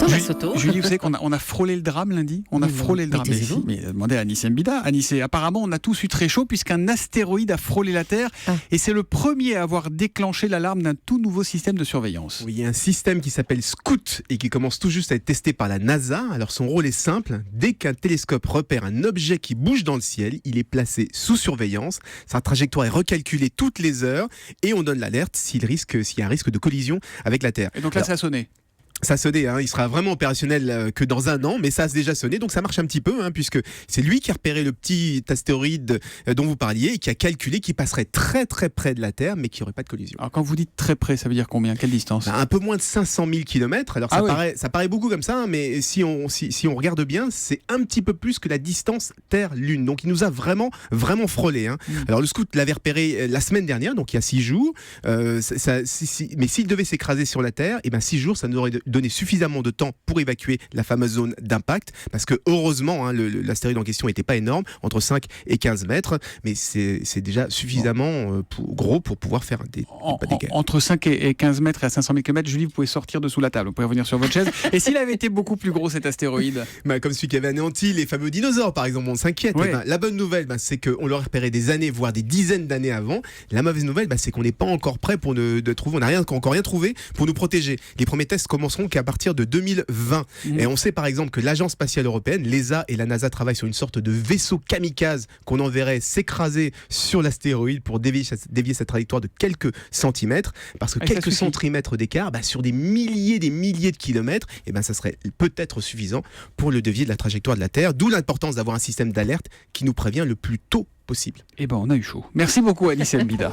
Thomas Soto. Julie, vous savez qu'on a frôlé le drame lundi. On a frôlé le drame. Mais demandez à Anissé Mbida. Anissé, apparemment, on a tous eu très chaud puisqu'un astéroïde a frôlé la Terre. Et c'est le premier à avoir déclenché l'alarme d'un tout nouveau système de surveillance. Oui, il y a un système qui s'appelle Scout et qui commence tout juste à être testé par la NASA. Alors son rôle est simple. Dès qu'un télescope repère un objet qui bouge dans le ciel, il est placé sous surveillance. Sa trajectoire est recalculée toutes les heures et on donne l'alerte s'il y a un risque de collision avec la Terre. Et donc là, ça a sonné. Ça a sonné, il sera vraiment opérationnel que dans un an, mais ça a déjà sonné, donc ça marche un petit peu, puisque c'est lui qui a repéré le petit astéroïde dont vous parliez et qui a calculé qu'il passerait très très près de la Terre, mais qu'il n'y aurait pas de collision. Alors quand vous dites très près, ça veut dire combien? Quelle distance? Un peu moins de 500 000 km, alors ça paraît beaucoup comme ça, mais si on regarde bien, c'est un petit peu plus que la distance Terre-Lune, donc il nous a vraiment frôlé. Alors le Scout l'avait repéré la semaine dernière, donc il y a 6 jours, mais s'il devait s'écraser sur la Terre, 6 jours, ça nous aurait donner suffisamment de temps pour évacuer la fameuse zone d'impact, parce que heureusement l'astéroïde en question n'était pas énorme, entre 5 et 15 mètres, mais c'est déjà suffisamment gros pour pouvoir faire des dégâts. Entre 5 et 15 mètres et à 500 000 km, Julie, vous pouvez sortir de sous la table, vous pouvez revenir sur votre chaise. Et s'il avait été beaucoup plus gros cet astéroïde? Comme celui qui avait anéanti les fameux dinosaures par exemple, on s'inquiète. Oui. La bonne nouvelle, c'est qu'on l'aurait repéré des années, voire des dizaines d'années avant. La mauvaise nouvelle, c'est qu'on n'est pas encore prêt pour de trouver, on n'a encore rien trouvé pour nous protéger. Les premiers tests commenceront qu'à partir de 2020. Et on sait par exemple que l'Agence spatiale européenne, l'ESA et la NASA travaillent sur une sorte de vaisseau kamikaze qu'on enverrait s'écraser sur l'astéroïde pour dévier sa trajectoire de quelques centimètres, parce que quelques centimètres d'écart, sur des milliers de kilomètres, ça serait peut-être suffisant pour le dévier de la trajectoire de la Terre, d'où l'importance d'avoir un système d'alerte qui nous prévient le plus tôt possible. On a eu chaud. Merci beaucoup Anissé Mbida.